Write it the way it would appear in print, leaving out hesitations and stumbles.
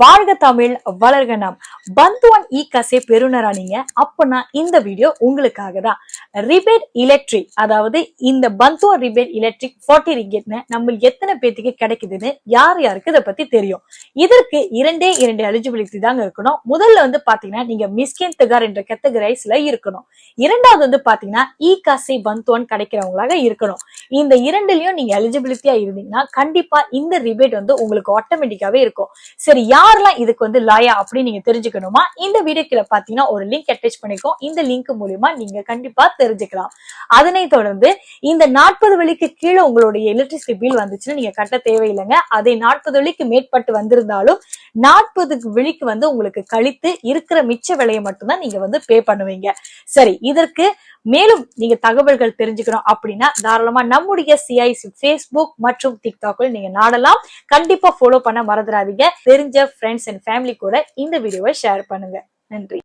வாழ்க தமிழ் வளர்க நாம். பந்துவான் இ கசே பெறுநரா நீங்க? அப்பனா இந்த வீடியோ உங்களுக்காக தான். ரிபேட் எலக்ட்ரிக், அதாவது இந்த பந்துவான் ரிபேட் எலக்ட்ரிக் 40 ரிங்கெட்னு நம்ம எத்தனை பேத்துக்கு கிடைக்குதுன்னு யார் யாருக்கு இதை பத்தி தெரியும்? இதற்கு இரண்டு எலிஜிபிலிட்டி தாங்க இருக்கணும். முதல்ல பாத்தீங்கன்னா நீங்க மிஸ்கின் திகார் என்ற கேட்டகரைஸ்ல இருக்கணும். இரண்டாவது பாத்தீங்கன்னா இ கசே பந்துவான் கிடைக்கிறவங்களாக இருக்கணும். இந்த இரண்டுலயும் நீங்க எலிஜிபிலிட்டியா இருந்தீங்கன்னா கண்டிப்பா இந்த ரிபேட் உங்களுக்கு ஆட்டோமேட்டிக்காவே இருக்கும். சரி, யாரெல்லாம் இதுக்கு லாயா அப்படின்னு நீங்க தெரிஞ்சுக்கணுமா? இந்த வீடியோ கீழே பாத்தீங்கன்னா ஒரு லிங்க் அட்டாச் பண்ணிருக்கோம். இந்த லிங்க் மூலியமா நீங்க கண்டிப்பா தெரிஞ்சுக்கலாம். அதனை தொடர்ந்து இந்த 40 வெள்ளிக்கு கீழே உங்களுடைய எலக்ட்ரிசிட்டி பில் வந்துச்சுன்னா நீங்க கட்ட தேவையில்லைங்க. அதை 40 வெள்ளிக்கு மேற்பட்டு வந்திருந்தாலும் 40 வெள்ளிக்கு உங்களுக்கு கழித்து இருக்கிற மிச்ச விலையை மட்டும்தான் நீங்க பே பண்ணுவீங்க. சரி, இதற்கு மேலும் நீங்க தகவல்கள் தெரிஞ்சுக்கணும் அப்படின்னா தாராளமா நம்முடைய CIC Facebook மற்றும் TikTokல நீங்க நாடலாம். கண்டிப்பா ஃபாலோ பண்ண மறந்துடாதீங்க. தெரிஞ்ச ஃப்ரெண்ட்ஸ் அண்ட் ஃபேமிலி கூட இந்த வீடியோவை ஷேர் பண்ணுங்க. நன்றி.